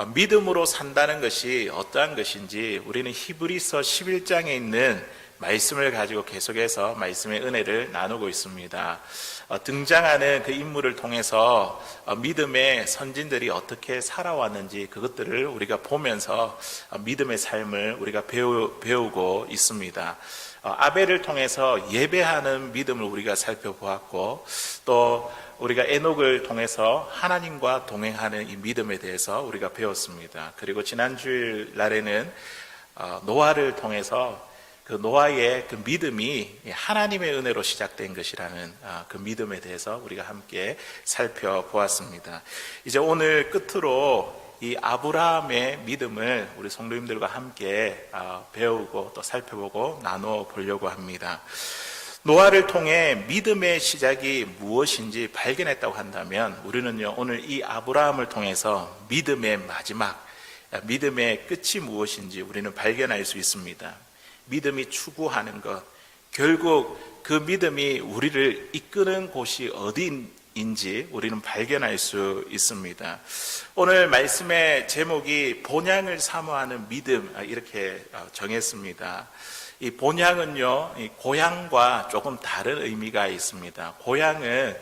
믿음으로 산다는 것이 어떠한 것인지 우리는 히브리서 11장에 있는 말씀을 가지고 계속해서 말씀의 은혜를 나누고 있습니다. 등장하는 그 인물을 통해서 믿음의 선진들이 어떻게 살아왔는지 그것들을 우리가 보면서 믿음의 삶을 우리가 배우고 있습니다. 아벨을 통해서 예배하는 믿음을 우리가 살펴보았고, 또 우리가 에녹을 통해서 하나님과 동행하는 이 믿음에 대해서 우리가 배웠습니다. 그리고 지난 주일 날에는 노아를 통해서 그 노아의 그 믿음이 하나님의 은혜로 시작된 것이라는 그 믿음에 대해서 우리가 함께 살펴보았습니다. 이제 오늘 끝으로 이 아브라함의 믿음을 우리 성도님들과 함께 배우고 또 살펴보고 나누어 보려고 합니다. 노아를 통해 믿음의 시작이 무엇인지 발견했다고 한다면 우리는요, 오늘 이 아브라함을 통해서 믿음의 마지막, 믿음의 끝이 무엇인지 우리는 발견할 수 있습니다. 믿음이 추구하는 것, 결국 그 믿음이 우리를 이끄는 곳이 어디인지 우리는 발견할 수 있습니다. 오늘 말씀의 제목이 본향을 사모하는 믿음, 이렇게 정했습니다. 이 본향은요, 이 고향과 조금 다른 의미가 있습니다. 고향은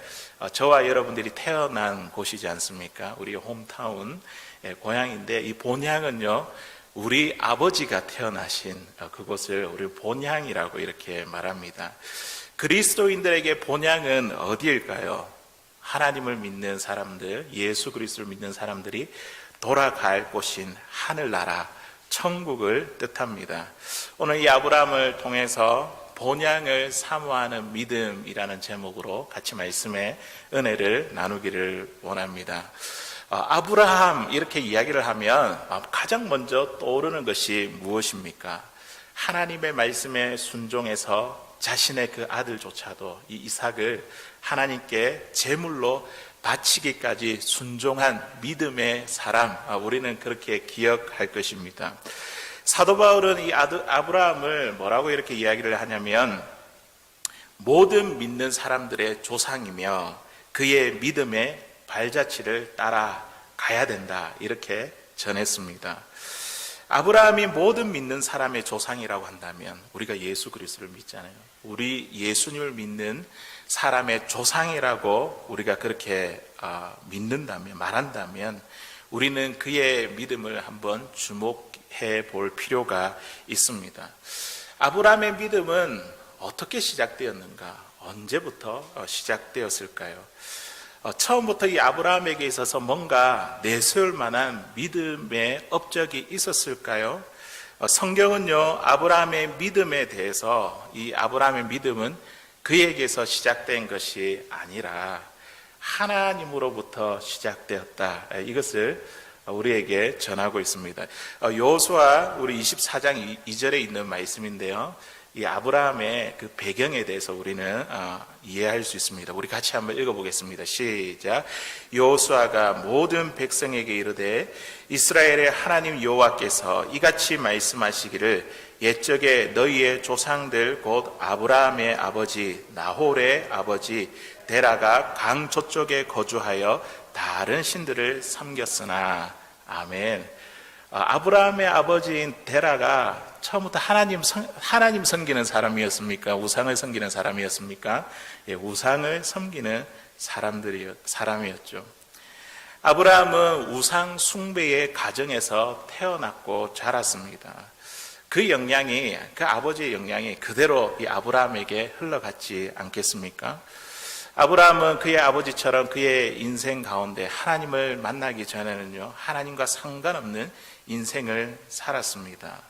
저와 여러분들이 태어난 곳이지 않습니까? 우리 홈타운 고향인데, 이 본향은요, 우리 아버지가 태어나신 그곳을 우리 본향이라고 이렇게 말합니다. 그리스도인들에게 본향은 어디일까요? 하나님을 믿는 사람들, 예수 그리스도를 믿는 사람들이 돌아갈 곳인 하늘나라, 천국을 뜻합니다. 오늘 이 아브라함을 통해서 본향을 사모하는 믿음이라는 제목으로 같이 말씀의 은혜를 나누기를 원합니다. 아브라함 이렇게 이야기를 하면 가장 먼저 떠오르는 것이 무엇입니까? 하나님의 말씀에 순종해서 자신의 그 아들조차도 이 이삭을 하나님께 제물로 바치기까지 순종한 믿음의 사람, 우리는 그렇게 기억할 것입니다. 사도 바울은 이 아브라함을 뭐라고 이렇게 이야기를 하냐면 모든 믿는 사람들의 조상이며 그의 믿음의 발자취를 따라가야 된다, 이렇게 전했습니다. 아브라함이 모든 믿는 사람의 조상이라고 한다면 우리가 예수 그리스도를 믿잖아요. 우리 예수님을 믿는 사람의 조상이라고 우리가 그렇게 믿는다면, 말한다면 우리는 그의 믿음을 한번 주목해 볼 필요가 있습니다. 아브라함의 믿음은 어떻게 시작되었는가? 언제부터 시작되었을까요? 처음부터 이 아브라함에게 있어서 뭔가 내세울 만한 믿음의 업적이 있었을까요? 성경은요, 아브라함의 믿음에 대해서 이 아브라함의 믿음은 그에게서 시작된 것이 아니라 하나님으로부터 시작되었다, 이것을 우리에게 전하고 있습니다. 여호수아 우리 24장 2절에 있는 말씀인데요, 이 아브라함의 그 배경에 대해서 우리는 이해할 수 있습니다. 우리 같이 한번 읽어보겠습니다. 시작. 여호수아가 모든 백성에게 이르되 이스라엘의 하나님 여호와께서 이같이 말씀하시기를 옛적에 너희의 조상들 곧 아브라함의 아버지 나홀의 아버지 데라가 강 저쪽에 거주하여 다른 신들을 섬겼으나. 아멘. 아브라함의 아버지인 데라가 처음부터 하나님 섬기는 사람이었습니까? 우상을 섬기는 사람이었습니까? 예, 우상을 섬기는 사람이었죠. 아브라함은 우상 숭배의 가정에서 태어났고 자랐습니다. 그 아버지의 영향이 그대로 이 아브라함에게 흘러갔지 않겠습니까? 아브라함은 그의 아버지처럼 그의 인생 가운데 하나님을 만나기 전에는요, 하나님과 상관없는 인생을 살았습니다.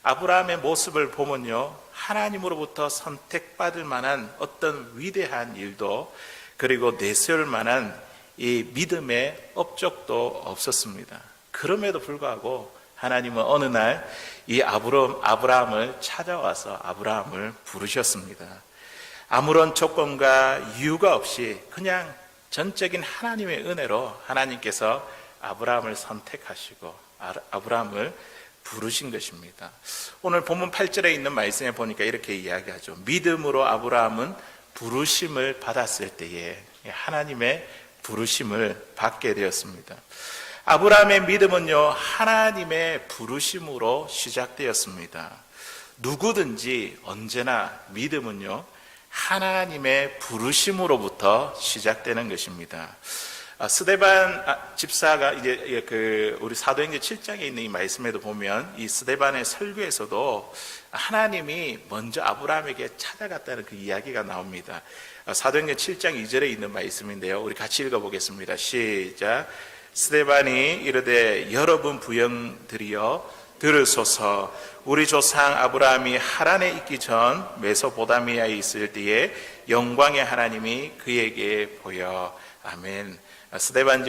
아브라함의 모습을 보면요, 하나님으로부터 선택받을 만한 어떤 위대한 일도, 그리고 내세울 만한 이 믿음의 업적도 없었습니다. 그럼에도 불구하고 하나님은 어느 날 이 아브라함을 찾아와서 아브라함을 부르셨습니다. 아무런 조건과 이유가 없이 그냥 전적인 하나님의 은혜로 하나님께서 아브라함을 선택하시고 아브라함을 부르신 것입니다. 오늘 본문 8절에 있는 말씀에 보니까 이렇게 이야기하죠. 믿음으로 아브라함은 부르심을 받았을 때에 하나님의 부르심을 받게 되었습니다. 아브라함의 믿음은요, 하나님의 부르심으로 시작되었습니다. 누구든지 언제나 믿음은요, 하나님의 부르심으로부터 시작되는 것입니다. 스데반 집사가 이제 우리 사도행전 7장에 있는 이 말씀에도 보면 이 스데반의 설교에서도 하나님이 먼저 아브라함에게 찾아갔다는 그 이야기가 나옵니다. 사도행전 7장 2절에 있는 말씀인데요. 우리 같이 읽어보겠습니다. 시작. 스데반이 이르되 여러분 부형들이여 들으소서. 우리 조상 아브라함이 하란에 있기 전 메소포타미아에 있을 때에 영광의 하나님이 그에게 보여. 아멘. 스데반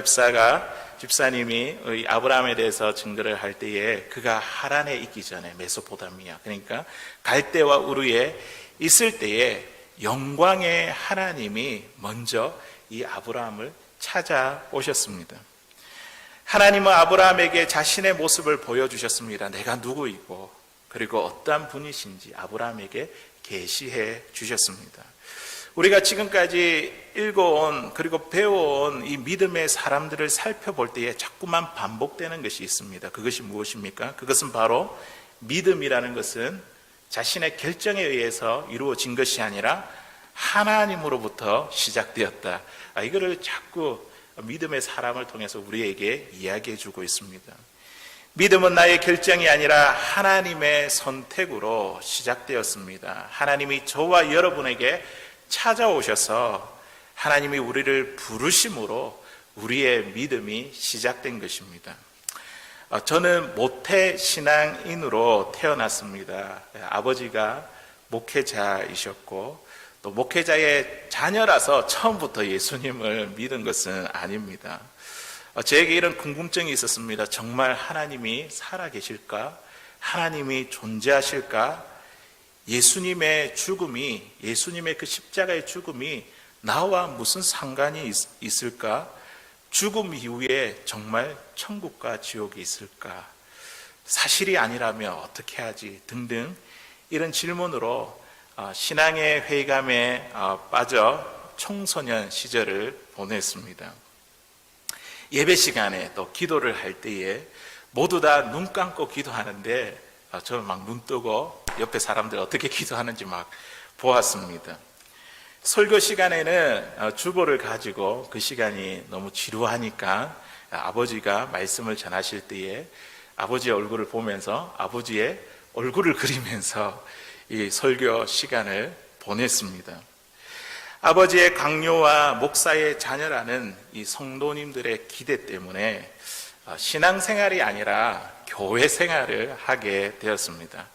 집사님이 아브라함에 대해서 증거를 할 때에 그가 하란에 있기 전에 메소포타미아, 그러니까 갈대와 우르에 있을 때에 영광의 하나님이 먼저 이 아브라함을 찾아오셨습니다. 하나님은 아브라함에게 자신의 모습을 보여주셨습니다. 내가 누구이고 그리고 어떠한 분이신지 아브라함에게 계시해 주셨습니다. 우리가 지금까지 읽어온 그리고 배워온 이 믿음의 사람들을 살펴볼 때에 자꾸만 반복되는 것이 있습니다. 그것이 무엇입니까? 그것은 바로 믿음이라는 것은 자신의 결정에 의해서 이루어진 것이 아니라 하나님으로부터 시작되었다. 이거를 자꾸 믿음의 사람을 통해서 우리에게 이야기해 주고 있습니다. 믿음은 나의 결정이 아니라 하나님의 선택으로 시작되었습니다. 하나님이 저와 여러분에게 찾아오셔서 하나님이 우리를 부르심으로 우리의 믿음이 시작된 것입니다. 저는 모태신앙인으로 태어났습니다. 아버지가 목회자이셨고 또 목회자의 자녀라서 처음부터 예수님을 믿은 것은 아닙니다. 저에게 이런 궁금증이 있었습니다. 정말 하나님이 살아계실까? 하나님이 존재하실까? 예수님의 죽음이, 예수님의 그 십자가의 죽음이 나와 무슨 상관이 있을까? 죽음 이후에 정말 천국과 지옥이 있을까? 사실이 아니라면 어떻게 하지? 등등 이런 질문으로 신앙의 회의감에 빠져 청소년 시절을 보냈습니다. 예배 시간에 또 기도를 할 때에 모두 다 눈 감고 기도하는데 저는 막 눈 뜨고 옆에 사람들 어떻게 기도하는지 막 보았습니다. 설교 시간에는 주보를 가지고 그 시간이 너무 지루하니까 아버지가 말씀을 전하실 때에 아버지의 얼굴을 보면서 아버지의 얼굴을 그리면서 이 설교 시간을 보냈습니다. 아버지의 강요와 목사의 자녀라는 이 성도님들의 기대 때문에 신앙생활이 아니라 교회 생활을 하게 되었습니다.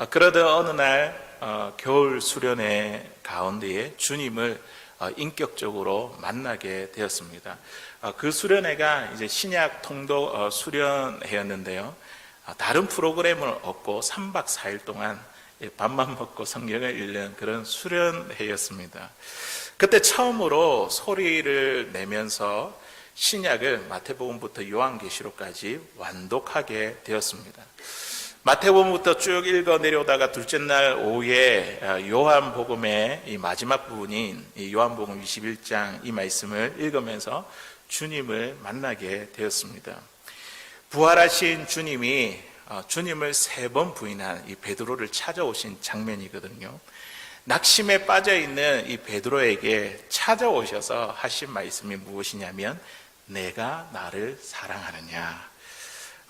그러던 어느 날 겨울 수련회 가운데에 주님을 인격적으로 만나게 되었습니다. 그 수련회가 이제 신약 통독 수련회였는데요. 다른 프로그램을 없고 3박 4일 동안 밥만 먹고 성경을 읽는 그런 수련회였습니다. 그때 처음으로 소리를 내면서 신약을 마태복음부터 요한계시록까지 완독하게 되었습니다. 마태복음부터 쭉 읽어 내려오다가 둘째 날 오후에 요한복음의 이 마지막 부분인 이 요한복음 21장 이 말씀을 읽으면서 주님을 만나게 되었습니다. 부활하신 주님이 주님을 3번 부인한 이 베드로를 찾아오신 장면이거든요. 낙심에 빠져있는 이 베드로에게 찾아오셔서 하신 말씀이 무엇이냐면 내가 나를 사랑하느냐.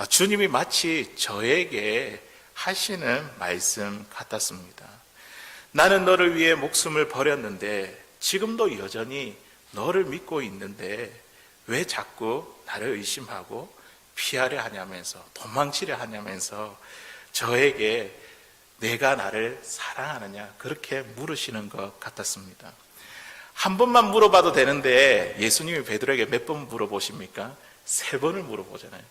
주님이 마치 저에게 하시는 말씀 같았습니다. 나는 너를 위해 목숨을 버렸는데 지금도 여전히 너를 믿고 있는데 왜 자꾸 나를 의심하고 피하려 하냐면서 도망치려 하냐면서 저에게 내가 나를 사랑하느냐 그렇게 물으시는 것 같았습니다. 한 번만 물어봐도 되는데 예수님이 베드로에게 몇 번 물어보십니까? 3번을 물어보잖아요.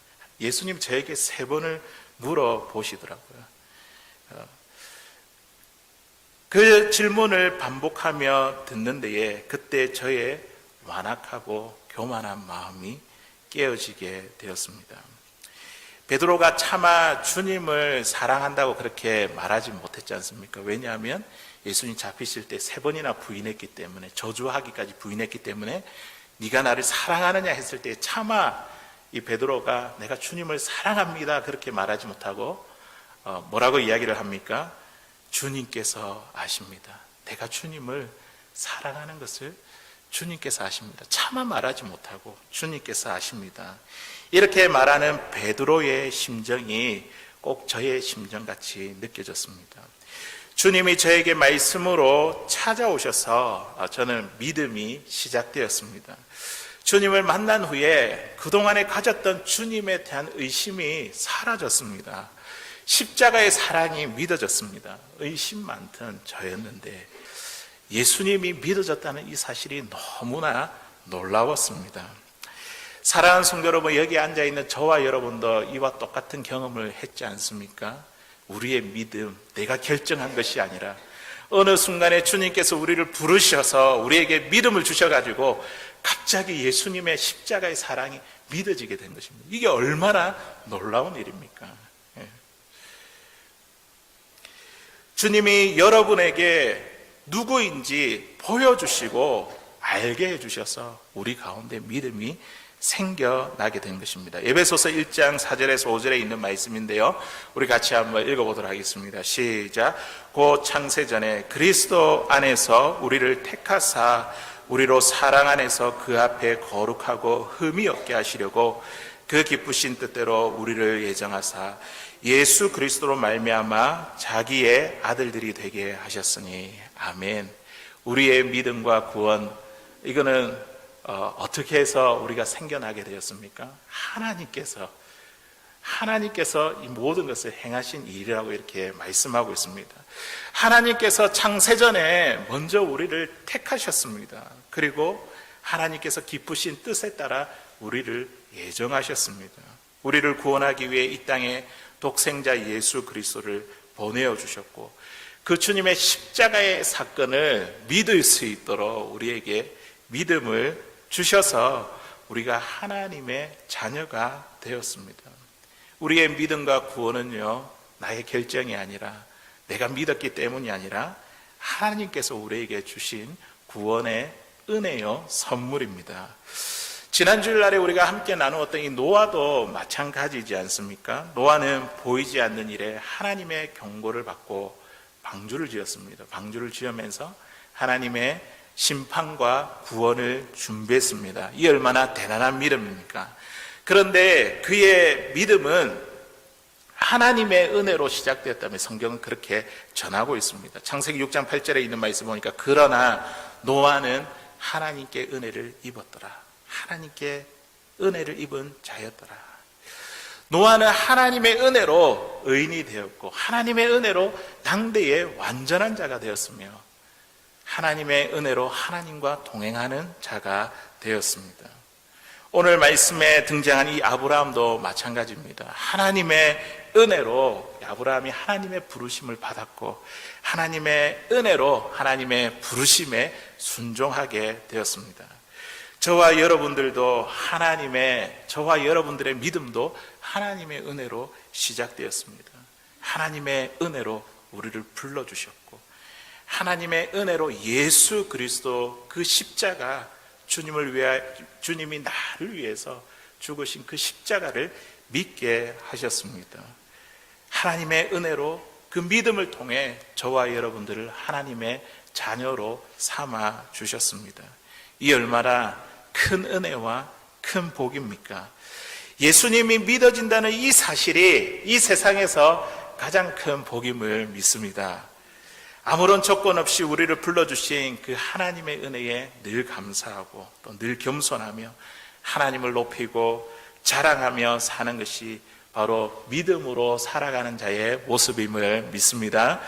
예수님 저에게 3번을 물어보시더라고요. 그 질문을 반복하며 듣는 데에 그때 저의 완악하고 교만한 마음이 깨어지게 되었습니다. 베드로가 차마 주님을 사랑한다고 그렇게 말하지 못했지 않습니까? 왜냐하면 예수님 잡히실 때 3번이나 부인했기 때문에, 저주하기까지 부인했기 때문에 네가 나를 사랑하느냐 했을 때 차마 이 베드로가 내가 주님을 사랑합니다 그렇게 말하지 못하고 뭐라고 이야기를 합니까? 주님께서 아십니다. 내가 주님을 사랑하는 것을 주님께서 아십니다. 차마 말하지 못하고 주님께서 아십니다. 이렇게 말하는 베드로의 심정이 꼭 저의 심정같이 느껴졌습니다. 주님이 저에게 말씀으로 찾아오셔서 저는 믿음이 시작되었습니다. 주님을 만난 후에 그동안에 가졌던 주님에 대한 의심이 사라졌습니다. 십자가의 사랑이 믿어졌습니다. 의심 많던 저였는데 예수님이 믿어졌다는 이 사실이 너무나 놀라웠습니다. 사랑하는 성도 여러분, 여기 앉아있는 저와 여러분도 이와 똑같은 경험을 했지 않습니까? 우리의 믿음, 내가 결정한 것이 아니라 어느 순간에 주님께서 우리를 부르셔서 우리에게 믿음을 주셔가지고 갑자기 예수님의 십자가의 사랑이 믿어지게 된 것입니다. 이게 얼마나 놀라운 일입니까? 주님이 여러분에게 누구인지 보여주시고 알게 해주셔서 우리 가운데 믿음이 생겨나게 된 것입니다. 에베소서 1장 4절에서 5절에 있는 말씀인데요, 우리 같이 한번 읽어보도록 하겠습니다. 시작. 곧 창세전에 그리스도 안에서 우리를 택하사 우리로 사랑 안에서 그 앞에 거룩하고 흠이 없게 하시려고 그 기쁘신 뜻대로 우리를 예정하사 예수 그리스도로 말미암아 자기의 아들들이 되게 하셨으니. 아멘. 우리의 믿음과 구원, 이거는 어떻게 해서 우리가 생겨나게 되었습니까? 하나님께서 이 모든 것을 행하신 일이라고 이렇게 말씀하고 있습니다. 하나님께서 창세전에 먼저 우리를 택하셨습니다. 그리고 하나님께서 기쁘신 뜻에 따라 우리를 예정하셨습니다. 우리를 구원하기 위해 이 땅에 독생자 예수 그리스도를 보내어 주셨고, 그 주님의 십자가의 사건을 믿을 수 있도록 우리에게 믿음을 주셔서 우리가 하나님의 자녀가 되었습니다. 우리의 믿음과 구원은요, 나의 결정이 아니라, 내가 믿었기 때문이 아니라 하나님께서 우리에게 주신 구원의 은혜요 선물입니다. 지난 주일날에 우리가 함께 나누었던 이 노아도 마찬가지지 않습니까? 노아는 보이지 않는 일에 하나님의 경고를 받고 방주를 지었습니다. 방주를 지으면서 하나님의 심판과 구원을 준비했습니다. 이 얼마나 대단한 믿음입니까? 그런데 그의 믿음은 하나님의 은혜로 시작되었다며 성경은 그렇게 전하고 있습니다. 창세기 6장 8절에 있는 말씀 보니까 그러나 노아는 하나님께 은혜를 입었더라. 하나님께 은혜를 입은 자였더라. 노아는 하나님의 은혜로 의인이 되었고 하나님의 은혜로 당대의 완전한 자가 되었으며 하나님의 은혜로 하나님과 동행하는 자가 되었습니다. 오늘 말씀에 등장한 이 아브라함도 마찬가지입니다. 하나님의 은혜로 아브라함이 하나님의 부르심을 받았고 하나님의 은혜로 하나님의 부르심에 순종하게 되었습니다. 저와 여러분들도 저와 여러분들의 믿음도 하나님의 은혜로 시작되었습니다. 하나님의 은혜로 우리를 불러주셨고 하나님의 은혜로 예수 그리스도 그 십자가, 주님이 나를 위해서 죽으신 그 십자가를 믿게 하셨습니다. 하나님의 은혜로 그 믿음을 통해 저와 여러분들을 하나님의 자녀로 삼아 주셨습니다. 이 얼마나 큰 은혜와 큰 복입니까? 예수님이 믿어진다는 이 사실이 이 세상에서 가장 큰 복임을 믿습니다. 아무런 조건 없이 우리를 불러주신 그 하나님의 은혜에 늘 감사하고 또 늘 겸손하며 하나님을 높이고 자랑하며 사는 것이 바로 믿음으로 살아가는 자의 모습임을 믿습니다.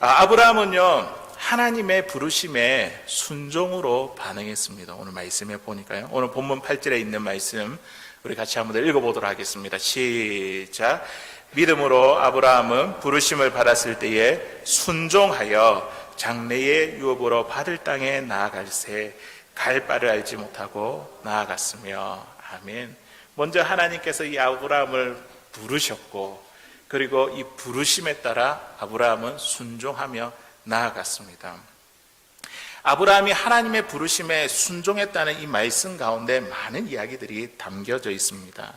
아브라함은요, 하나님의 부르심에 순종으로 반응했습니다. 오늘 말씀에 보니까요. 오늘 본문 8절에 있는 말씀 우리 같이 한번 읽어보도록 하겠습니다. 시작. 믿음으로 아브라함은 부르심을 받았을 때에 순종하여 장래의 유업으로 받을 땅에 나아갈새 갈 바를 알지 못하고 나아갔으며. 아멘. 먼저 하나님께서 이 아브라함을 부르셨고 그리고 이 부르심에 따라 아브라함은 순종하며 나아갔습니다. 아브라함이 하나님의 부르심에 순종했다는 이 말씀 가운데 많은 이야기들이 담겨져 있습니다.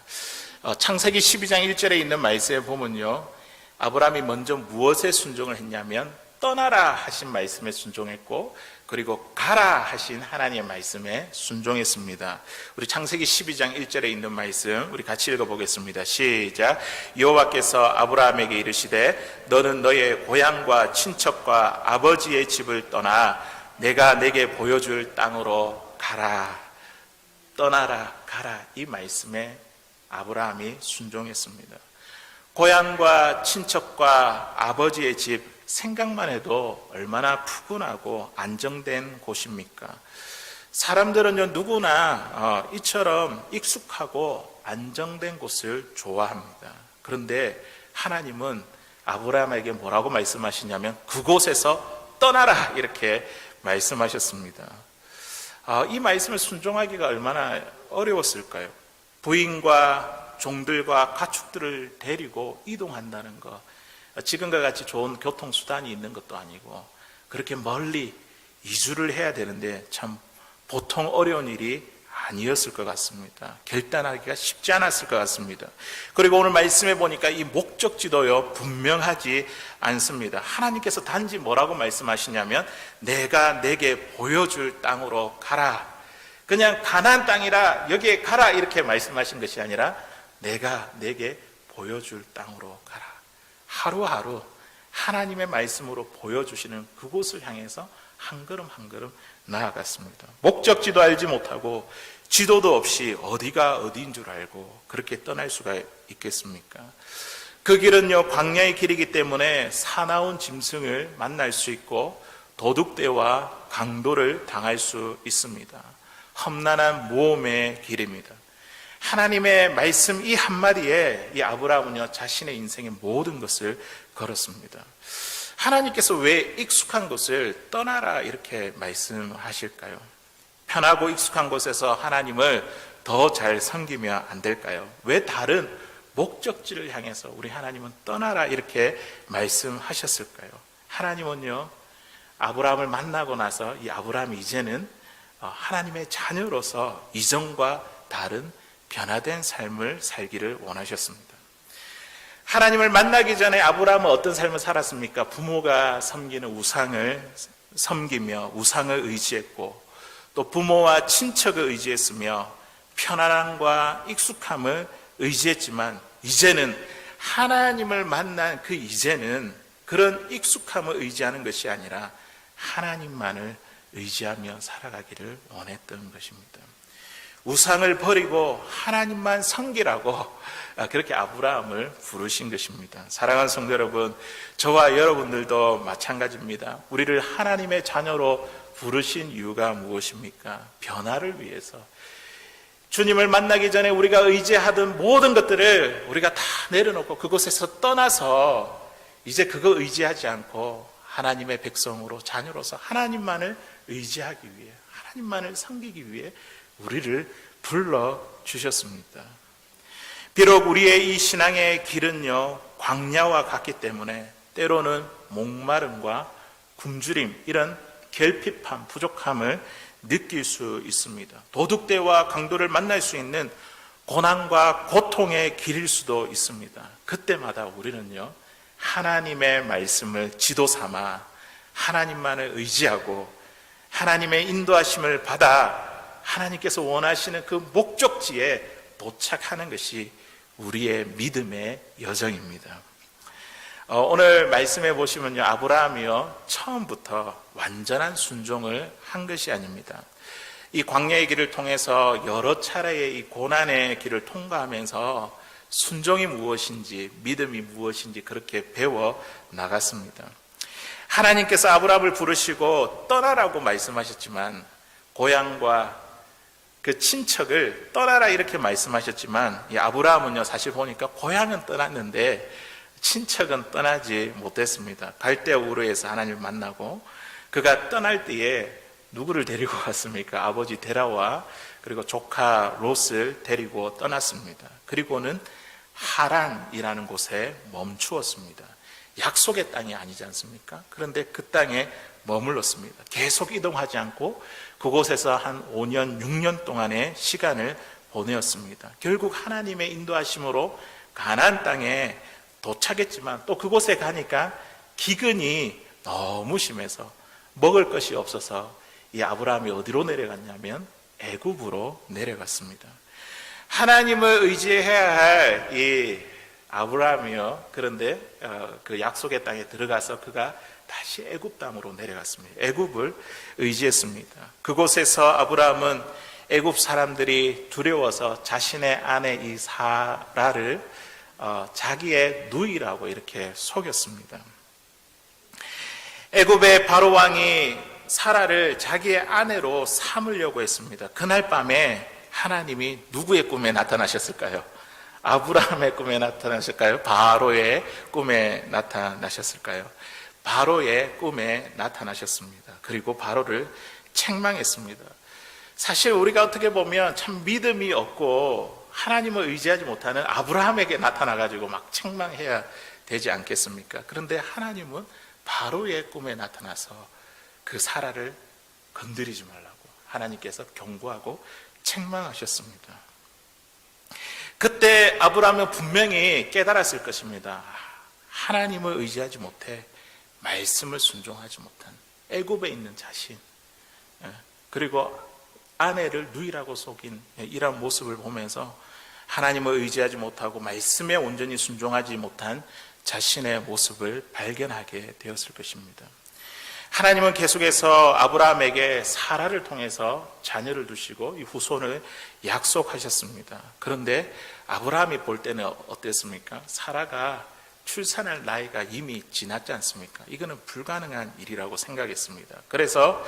창세기 12장 1절에 있는 말씀에 보면요, 아브라함이 먼저 무엇에 순종을 했냐면 떠나라 하신 말씀에 순종했고, 그리고 가라 하신 하나님의 말씀에 순종했습니다. 우리 창세기 12장 1절에 있는 말씀 우리 같이 읽어보겠습니다. 시작. 여호와께서 아브라함에게 이르시되 너는 너의 고향과 친척과 아버지의 집을 떠나 내가 내게 보여줄 땅으로 가라. 떠나라, 가라. 이 말씀에 아브라함이 순종했습니다. 고향과 친척과 아버지의 집, 생각만 해도 얼마나 푸근하고 안정된 곳입니까? 사람들은요, 누구나 이처럼 익숙하고 안정된 곳을 좋아합니다. 그런데 하나님은 아브라함에게 뭐라고 말씀하시냐면 그곳에서 떠나라 이렇게 말씀하셨습니다. 이 말씀을 순종하기가 얼마나 어려웠을까요? 부인과 종들과 가축들을 데리고 이동한다는 것, 지금과 같이 좋은 교통수단이 있는 것도 아니고 그렇게 멀리 이주를 해야 되는데 참 보통 어려운 일이 아니었을 것 같습니다. 결단하기가 쉽지 않았을 것 같습니다. 그리고 오늘 말씀해 보니까 이 목적지도요 분명하지 않습니다. 하나님께서 단지 뭐라고 말씀하시냐면 내가 내게 보여줄 땅으로 가라. 그냥 가나안 땅이라 여기에 가라 이렇게 말씀하신 것이 아니라 내가 내게 보여줄 땅으로 가라. 하루하루 하나님의 말씀으로 보여주시는 그곳을 향해서 한 걸음 한 걸음 나아갔습니다. 목적지도 알지 못하고 지도도 없이 어디가 어디인 줄 알고 그렇게 떠날 수가 있겠습니까? 그 길은요 광야의 길이기 때문에 사나운 짐승을 만날 수 있고 도둑대와 강도를 당할 수 있습니다. 험난한 모험의 길입니다. 하나님의 말씀 이 한마디에 이 아브라함은요 자신의 인생의 모든 것을 걸었습니다. 하나님께서 왜 익숙한 곳을 떠나라 이렇게 말씀하실까요? 편하고 익숙한 곳에서 하나님을 더 잘 섬기면 안 될까요? 왜 다른 목적지를 향해서 우리 하나님은 떠나라 이렇게 말씀하셨을까요? 하나님은요 아브라함을 만나고 나서 이 아브라함이 이제는 하나님의 자녀로서 이전과 다른 변화된 삶을 살기를 원하셨습니다. 하나님을 만나기 전에 아브라함은 어떤 삶을 살았습니까? 부모가 섬기는 우상을 섬기며 우상을 의지했고 또 부모와 친척을 의지했으며 편안함과 익숙함을 의지했지만 이제는 하나님을 만난 그 이제는 그런 익숙함을 의지하는 것이 아니라 하나님만을 의지하며 살아가기를 원했던 것입니다. 우상을 버리고 하나님만 섬기라고 그렇게 아브라함을 부르신 것입니다. 사랑하는 성도 여러분, 저와 여러분들도 마찬가지입니다. 우리를 하나님의 자녀로 부르신 이유가 무엇입니까? 변화를 위해서. 주님을 만나기 전에 우리가 의지하던 모든 것들을 우리가 다 내려놓고 그곳에서 떠나서 이제 그거 의지하지 않고 하나님의 백성으로 자녀로서 하나님만을 의지하기 위해 하나님만을 섬기기 위해 우리를 불러주셨습니다. 비록 우리의 이 신앙의 길은요 광야와 같기 때문에 때로는 목마름과 굶주림 이런 결핍함, 부족함을 느낄 수 있습니다. 도둑대와 강도를 만날 수 있는 고난과 고통의 길일 수도 있습니다. 그때마다 우리는요 하나님의 말씀을 지도 삼아 하나님만을 의지하고 하나님의 인도하심을 받아 하나님께서 원하시는 그 목적지에 도착하는 것이 우리의 믿음의 여정입니다. 오늘 말씀해 보시면요 아브라함이요 처음부터 완전한 순종을 한 것이 아닙니다. 이 광야의 길을 통해서 여러 차례의 이 고난의 길을 통과하면서 순종이 무엇인지 믿음이 무엇인지 그렇게 배워 나갔습니다. 하나님께서 아브라함을 부르시고 떠나라고 말씀하셨지만 고향과 그 친척을 떠나라 이렇게 말씀하셨지만 이 아브라함은요 사실 보니까 고향은 떠났는데 친척은 떠나지 못했습니다. 갈대우르에서 하나님을 만나고 그가 떠날 때에 누구를 데리고 갔습니까? 아버지 데라와 그리고 조카 롯을 데리고 떠났습니다. 그리고는 하란이라는 곳에 멈추었습니다. 약속의 땅이 아니지 않습니까? 그런데 그 땅에 머물렀습니다. 계속 이동하지 않고 그곳에서 한 5년, 6년 동안의 시간을 보내었습니다. 결국 하나님의 인도하심으로 가나안 땅에 도착했지만 또 그곳에 가니까 기근이 너무 심해서 먹을 것이 없어서 이 아브라함이 어디로 내려갔냐면 애굽으로 내려갔습니다. 하나님을 의지해야 할 이 아브라함이요. 그런데 그 약속의 땅에 들어가서 그가 다시 애굽 땅으로 내려갔습니다. 애굽을 의지했습니다. 그곳에서 아브라함은 애굽 사람들이 두려워서 자신의 아내 이 사라를 자기의 누이라고 이렇게 속였습니다. 애굽의 바로 왕이 사라를 자기의 아내로 삼으려고 했습니다. 그날 밤에 하나님이 누구의 꿈에 나타나셨을까요? 아브라함의 꿈에 나타나셨을까요? 바로의 꿈에 나타나셨을까요? 바로의 꿈에 나타나셨습니다. 그리고 바로를 책망했습니다. 사실 우리가 어떻게 보면 참 믿음이 없고 하나님을 의지하지 못하는 아브라함에게 나타나가지고 막 책망해야 되지 않겠습니까? 그런데 하나님은 바로의 꿈에 나타나서 그 사라를 건드리지 말라고 하나님께서 경고하고 책망하셨습니다. 그때 아브라함은 분명히 깨달았을 것입니다. 하나님을 의지하지 못해 말씀을 순종하지 못한 애굽에 있는 자신, 그리고 아내를 누이라고 속인 이런 모습을 보면서 하나님을 의지하지 못하고 말씀에 온전히 순종하지 못한 자신의 모습을 발견하게 되었을 것입니다. 하나님은 계속해서 아브라함에게 사라를 통해서 자녀를 두시고 이 후손을 약속하셨습니다. 그런데 아브라함이 볼 때는 어땠습니까? 사라가 출산할 나이가 이미 지났지 않습니까? 이거는 불가능한 일이라고 생각했습니다. 그래서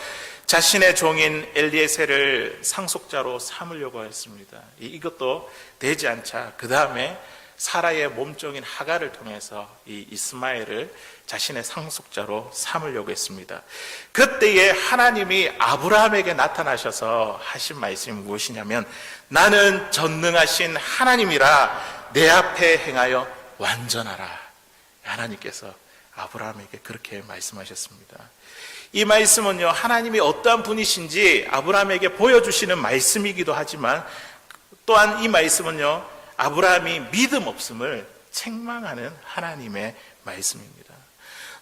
자신의 종인 엘리에셀을 상속자로 삼으려고 했습니다. 이것도 되지 않자 그 다음에 사라의 몸종인 하갈을 통해서 이 이스마엘을 자신의 상속자로 삼으려고 했습니다. 그때에 하나님이 아브라함에게 나타나셔서 하신 말씀이 무엇이냐면 나는 전능하신 하나님이라 내 앞에 행하여 완전하라. 하나님께서 아브라함에게 그렇게 말씀하셨습니다. 이 말씀은요, 하나님이 어떠한 분이신지 아브라함에게 보여주시는 말씀이기도 하지만 또한 이 말씀은요, 아브라함이 믿음 없음을 책망하는 하나님의 말씀입니다.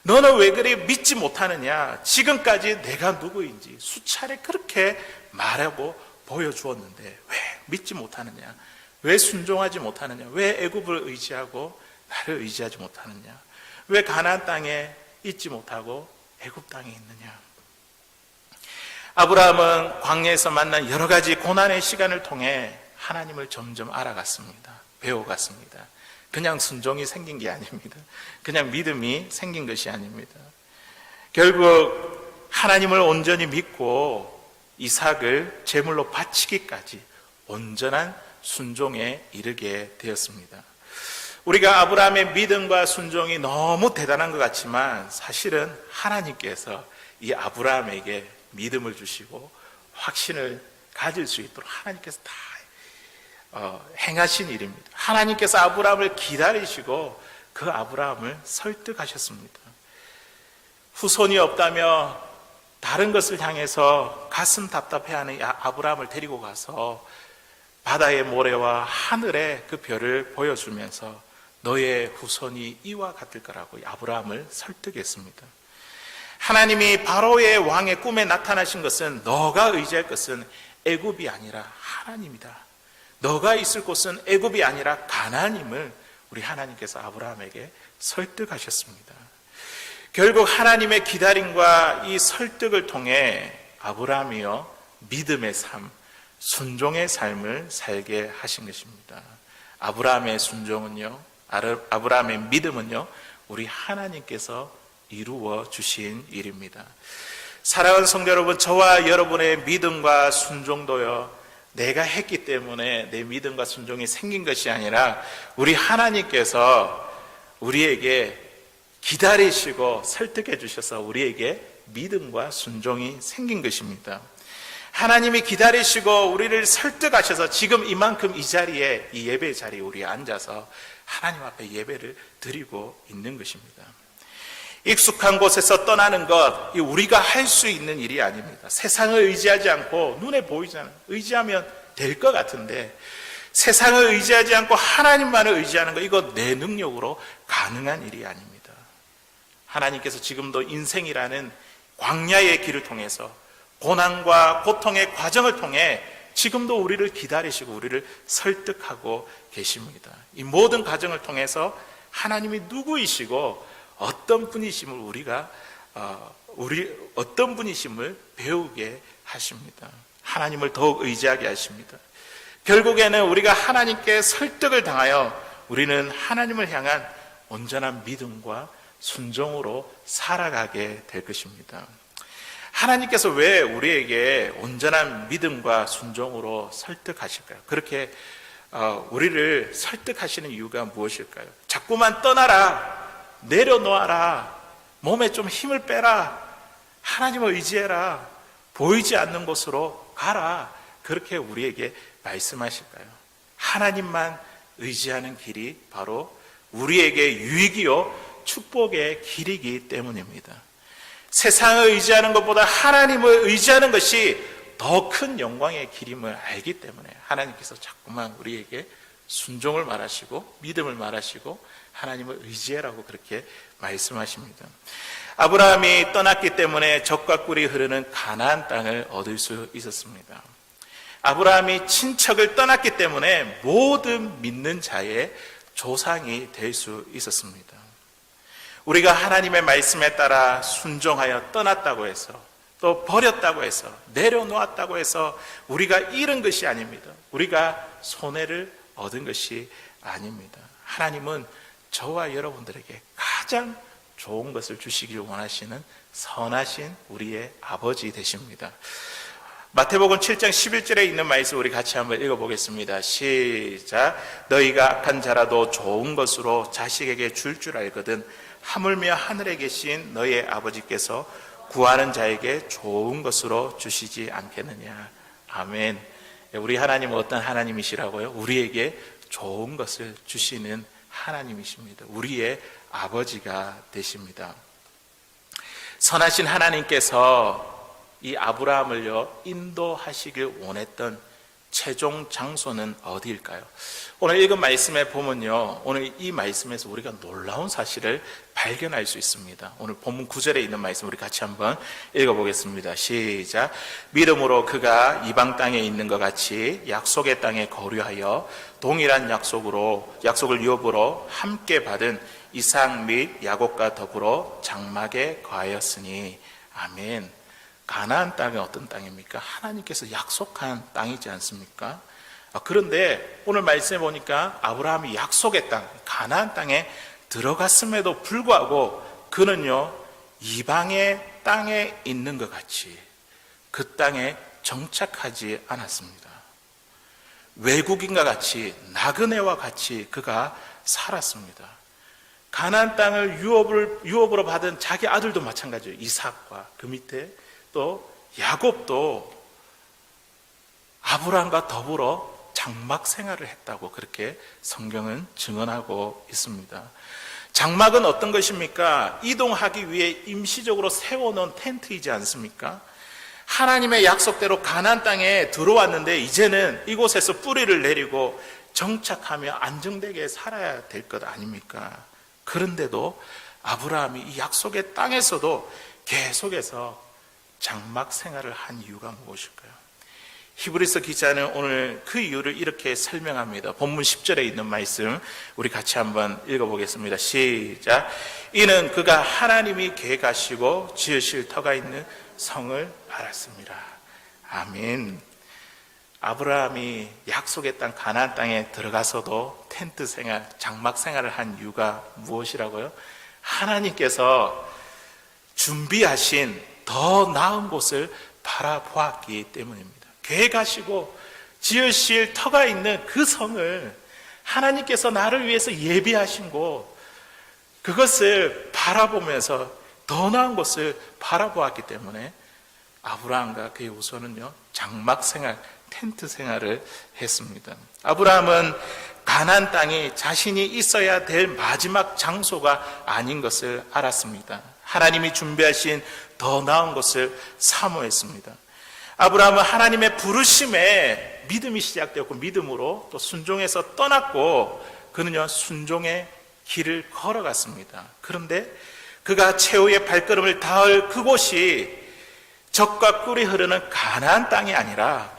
너는 왜 그리 믿지 못하느냐? 지금까지 내가 누구인지 수차례 그렇게 말하고 보여주었는데 왜 믿지 못하느냐? 왜 순종하지 못하느냐? 왜 애굽을 의지하고 나를 의지하지 못하느냐? 왜 가나안 땅에 있지 못하고 애굽 땅에 있느냐? 아브라함은 광야에서 만난 여러 가지 고난의 시간을 통해 하나님을 점점 알아갔습니다. 배워갔습니다. 그냥 순종이 생긴 게 아닙니다. 그냥 믿음이 생긴 것이 아닙니다. 결국 하나님을 온전히 믿고 이삭을 제물로 바치기까지 온전한 순종에 이르게 되었습니다. 우리가 아브라함의 믿음과 순종이 너무 대단한 것 같지만 사실은 하나님께서 이 아브라함에게 믿음을 주시고 확신을 가질 수 있도록 하나님께서 다 행하신 일입니다. 하나님께서 아브라함을 기다리시고 그 아브라함을 설득하셨습니다. 후손이 없다며 다른 것을 향해서 가슴 답답해하는 아브라함을 데리고 가서 바다의 모래와 하늘의 그 별을 보여주면서 너의 후손이 이와 같을 거라고 아브라함을 설득했습니다. 하나님이 바로의 왕의 꿈에 나타나신 것은 너가 의지할 것은 애굽이 아니라 하나님이다. 너가 있을 곳은 애굽이 아니라 가나안임을 우리 하나님께서 아브라함에게 설득하셨습니다. 결국 하나님의 기다림과 이 설득을 통해 아브라함이요 믿음의 삶, 순종의 삶을 살게 하신 것입니다. 아브라함의 순종은요, 아브라함의 믿음은요, 우리 하나님께서 이루어 주신 일입니다. 사랑하는 성도 여러분, 저와 여러분의 믿음과 순종도요, 내가 했기 때문에 내 믿음과 순종이 생긴 것이 아니라 우리 하나님께서 우리에게 기다리시고 설득해 주셔서 우리에게 믿음과 순종이 생긴 것입니다. 하나님이 기다리시고 우리를 설득하셔서 지금 이만큼 이 자리에, 이 예배 자리에 우리 앉아서 하나님 앞에 예배를 드리고 있는 것입니다. 익숙한 곳에서 떠나는 것, 우리가 할 수 있는 일이 아닙니다. 세상을 의지하지 않고 눈에 보이잖아요. 의지하면 될 것 같은데 세상을 의지하지 않고 하나님만을 의지하는 것, 이거 내 능력으로 가능한 일이 아닙니다. 하나님께서 지금도 인생이라는 광야의 길을 통해서 고난과 고통의 과정을 통해 지금도 우리를 기다리시고 우리를 설득하고 계십니다. 이 모든 과정을 통해서 하나님이 누구이시고 어떤 분이심을 우리가 어떤 분이심을 배우게 하십니다. 하나님을 더욱 의지하게 하십니다. 결국에는 우리가 하나님께 설득을 당하여 우리는 하나님을 향한 온전한 믿음과 순종으로 살아가게 될 것입니다. 하나님께서 왜 우리에게 온전한 믿음과 순종으로 설득하실까요? 그렇게 우리를 설득하시는 이유가 무엇일까요? 자꾸만 떠나라, 내려놓아라, 몸에 좀 힘을 빼라, 하나님을 의지해라, 보이지 않는 곳으로 가라, 그렇게 우리에게 말씀하실까요? 하나님만 의지하는 길이 바로 우리에게 유익이요 축복의 길이기 때문입니다. 세상을 의지하는 것보다 하나님을 의지하는 것이 더 큰 영광의 길임을 알기 때문에 하나님께서 자꾸만 우리에게 순종을 말하시고 믿음을 말하시고 하나님을 의지해라고 그렇게 말씀하십니다. 아브라함이 떠났기 때문에 젖과 꿀이 흐르는 가나안 땅을 얻을 수 있었습니다. 아브라함이 친척을 떠났기 때문에 모든 믿는 자의 조상이 될 수 있었습니다. 우리가 하나님의 말씀에 따라 순종하여 떠났다고 해서 또 버렸다고 해서 내려놓았다고 해서 우리가 잃은 것이 아닙니다. 우리가 손해를 얻은 것이 아닙니다. 하나님은 저와 여러분들에게 가장 좋은 것을 주시길 원하시는 선하신 우리의 아버지 되십니다. 마태복음 7장 11절에 있는 말씀 우리 같이 한번 읽어보겠습니다. 시작. 너희가 악한 자라도 좋은 것으로 자식에게 줄 알거든 하물며 하늘에 계신 너희의 아버지께서 구하는 자에게 좋은 것으로 주시지 않겠느냐. 아멘. 우리 하나님은 어떤 하나님이시라고요? 우리에게 좋은 것을 주시는 하나님이십니다. 우리의 아버지가 되십니다. 선하신 하나님께서 이 아브라함을요 인도하시길 원했던 최종 장소는 어디일까요? 오늘 읽은 말씀에 보면요, 오늘 이 말씀에서 우리가 놀라운 사실을 발견할 수 있습니다. 오늘 본문 9절에 있는 말씀 우리 같이 한번 읽어보겠습니다. 시작. 믿음으로 그가 이방 땅에 있는 것 같이 약속의 땅에 거류하여 동일한 약속을 유업으로 함께 받은 이삭 및 야곱과 더불어 장막에 거하였으니. 아멘. 가나안 땅이 어떤 땅입니까? 하나님께서 약속한 땅이지 않습니까? 그런데 오늘 말씀해 보니까 아브라함이 약속의 땅, 가나안 땅에 들어갔음에도 불구하고 그는요 이방의 땅에 있는 것 같이 그 땅에 정착하지 않았습니다. 외국인과 같이 나그네와 같이 그가 살았습니다. 가나안 땅을 유업으로 받은 자기 아들도 마찬가지예요. 이삭과 그 밑에 또 야곱도 아브라함과 더불어 장막 생활을 했다고 그렇게 성경은 증언하고 있습니다. 장막은 어떤 것입니까? 이동하기 위해 임시적으로 세워놓은 텐트이지 않습니까? 하나님의 약속대로 가나안 땅에 들어왔는데 이제는 이곳에서 뿌리를 내리고 정착하며 안정되게 살아야 될 것 아닙니까? 그런데도 아브라함이 이 약속의 땅에서도 계속해서 장막 생활을 한 이유가 무엇일까요? 히브리서 기자는 오늘 그 이유를 이렇게 설명합니다. 본문 10절에 있는 말씀 우리 같이 한번 읽어보겠습니다. 시작. 이는 그가 하나님이 계획하시고 지으실 터가 있는 성을 알았습니다. 아멘. 아브라함이 약속의 땅 가나안 땅에 들어가서도 텐트 생활, 장막 생활을 한 이유가 무엇이라고요? 하나님께서 준비하신 더 나은 곳을 바라보았기 때문입니다. 계획하시고 지으실 터가 있는 그 성을 하나님께서 나를 위해서 예비하신 곳, 그것을 바라보면서 더 나은 곳을 바라보았기 때문에 아브라함과 그의 후손은요 장막 생활, 텐트 생활을 했습니다. 아브라함은 가나안 땅이 자신이 있어야 될 마지막 장소가 아닌 것을 알았습니다. 하나님이 준비하신 더 나은 것을 사모했습니다. 아브라함은 하나님의 부르심에 믿음이 시작되었고 믿음으로 또 순종해서 떠났고 그는요 순종의 길을 걸어갔습니다. 그런데 그가 최후의 발걸음을 닿을 그곳이 젖과 꿀이 흐르는 가나안 땅이 아니라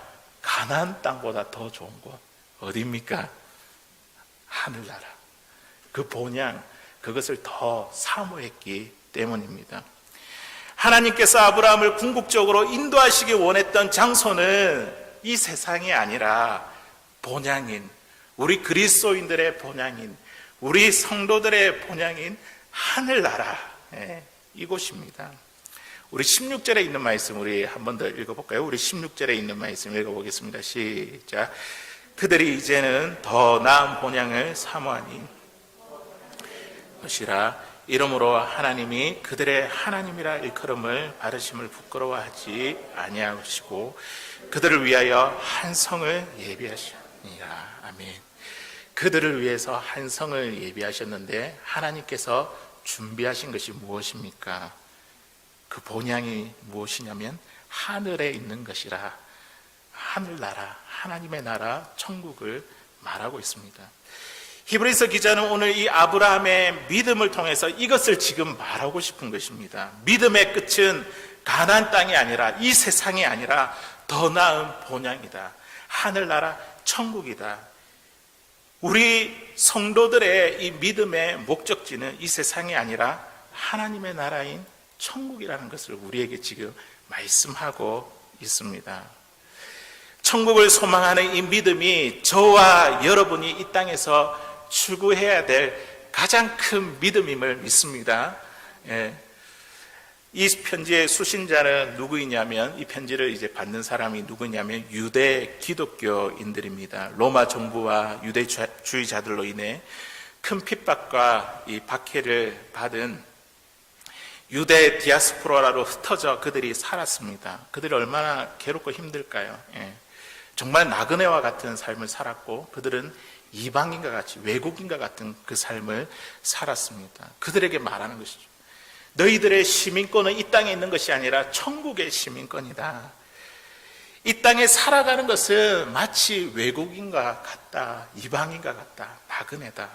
가나안 땅보다 더 좋은 곳 어디입니까? 하늘나라. 그 본향 그것을 더 사모했기 때문입니다. 하나님께서 아브라함을 궁극적으로 인도하시기 원했던 장소는 이 세상이 아니라 본향인 우리 그리스도인들의 본향인 우리 성도들의 본향인 하늘나라 이곳입니다. 우리 16절에 있는 말씀 우리 한 번 더 읽어볼까요? 우리 16절에 있는 말씀 읽어보겠습니다. 시작. 그들이 이제는 더 나은 본향을 사모하니 것이라. 이러므로 하나님이 그들의 하나님이라 일컬음을 바르심을 부끄러워하지 아니하시고 그들을 위하여 한 성을 예비하시니라. 아멘. 그들을 위해서 한 성을 예비하셨는데 하나님께서 준비하신 것이 무엇입니까? 그 본향이 무엇이냐면 하늘에 있는 것이라. 하늘나라, 하나님의 나라, 천국을 말하고 있습니다. 히브리서 기자는 오늘 이 아브라함의 믿음을 통해서 이것을 지금 말하고 싶은 것입니다. 믿음의 끝은 가나안 땅이 아니라 이 세상이 아니라 더 나은 본향이다. 하늘나라 천국이다. 우리 성도들의 이 믿음의 목적지는 이 세상이 아니라 하나님의 나라인 천국이라는 것을 우리에게 지금 말씀하고 있습니다. 천국을 소망하는 이 믿음이 저와 여러분이 이 땅에서 추구해야 될 가장 큰 믿음임을 믿습니다. 이 편지의 수신자는 누구이냐면 이 편지를 이제 받는 사람이 누구냐면 유대 기독교인들입니다. 로마 정부와 유대주의자들로 인해 큰 핍박과 이 박해를 받은 유대 디아스포라로 흩어져 그들이 살았습니다. 그들이 얼마나 괴롭고 힘들까요? 정말 나그네와 같은 삶을 살았고 그들은 이방인과 같이 외국인과 같은 그 삶을 살았습니다. 그들에게 말하는 것이죠. 너희들의 시민권은 이 땅에 있는 것이 아니라 천국의 시민권이다. 이 땅에 살아가는 것은 마치 외국인과 같다. 이방인과 같다. 나그네다.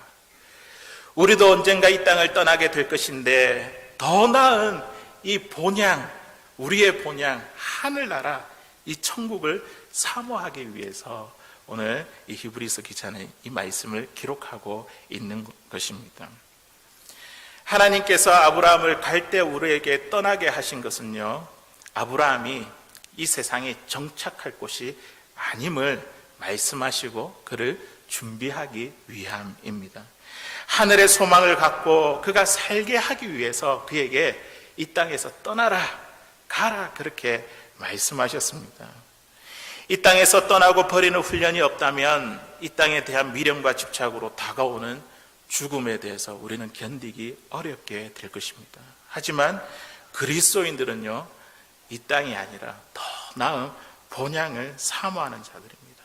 우리도 언젠가 이 땅을 떠나게 될 것인데 더 나은 이 본향, 우리의 본향, 하늘나라, 이 천국을 사모하기 위해서 오늘 이 히브리서 기자는 이 말씀을 기록하고 있는 것입니다. 하나님께서 아브라함을 갈대 우르에게 떠나게 하신 것은요, 아브라함이 이 세상에 정착할 곳이 아님을 말씀하시고 그를 준비하기 위함입니다. 하늘의 소망을 갖고 그가 살게 하기 위해서 그에게 이 땅에서 떠나라, 가라 그렇게 말씀하셨습니다. 이 땅에서 떠나고 버리는 훈련이 없다면 이 땅에 대한 미련과 집착으로 다가오는 죽음에 대해서 우리는 견디기 어렵게 될 것입니다. 하지만 그리스도인들은요, 이 땅이 아니라 더 나은 본향을 사모하는 자들입니다.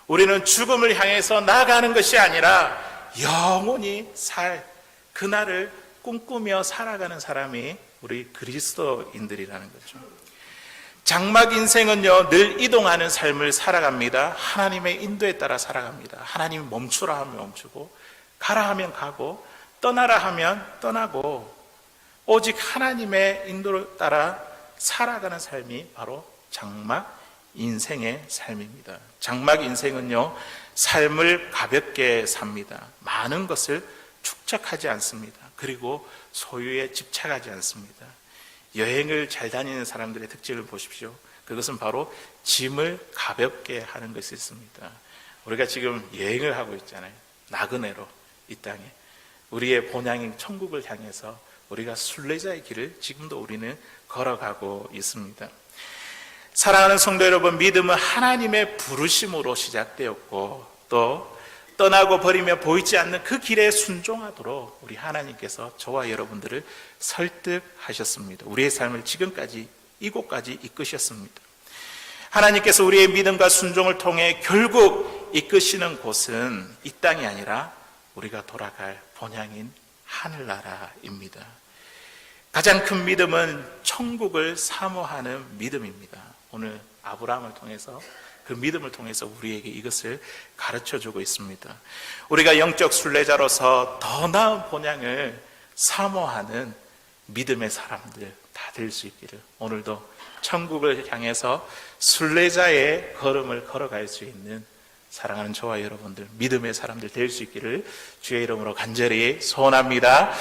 우리는 죽음을 향해서 나아가는 것이 아니라 영원히 살 그날을 꿈꾸며 살아가는 사람이 우리 그리스도인들이라는 거죠. 장막 인생은요, 늘 이동하는 삶을 살아갑니다. 하나님의 인도에 따라 살아갑니다. 하나님이 멈추라 하면 멈추고, 가라 하면 가고, 떠나라 하면 떠나고, 오직 하나님의 인도를 따라 살아가는 삶이 바로 장막 인생의 삶입니다. 장막 인생은요, 삶을 가볍게 삽니다. 많은 것을 축적하지 않습니다. 그리고 소유에 집착하지 않습니다. 여행을 잘 다니는 사람들의 특징을 보십시오. 그것은 바로 짐을 가볍게 하는 것이 있습니다. 우리가 지금 여행을 하고 있잖아요. 나그네로 이 땅에 우리의 본향인 천국을 향해서 우리가 순례자의 길을 지금도 우리는 걸어가고 있습니다. 사랑하는 성도 여러분, 믿음은 하나님의 부르심으로 시작되었고 또 떠나고 버리며 보이지 않는 그 길에 순종하도록 우리 하나님께서 저와 여러분들을 설득하셨습니다. 우리의 삶을 지금까지 이곳까지 이끄셨습니다. 하나님께서 우리의 믿음과 순종을 통해 결국 이끄시는 곳은 이 땅이 아니라 우리가 돌아갈 본향인 하늘나라입니다. 가장 큰 믿음은 천국을 사모하는 믿음입니다. 오늘 아브라함을 통해서 그 믿음을 통해서 우리에게 이것을 가르쳐주고 있습니다. 우리가 영적 순례자로서 더 나은 본향을 사모하는 믿음의 사람들 다 될 수 있기를, 오늘도 천국을 향해서 순례자의 걸음을 걸어갈 수 있는 사랑하는 저와 여러분들 믿음의 사람들 될 수 있기를 주의 이름으로 간절히 소원합니다.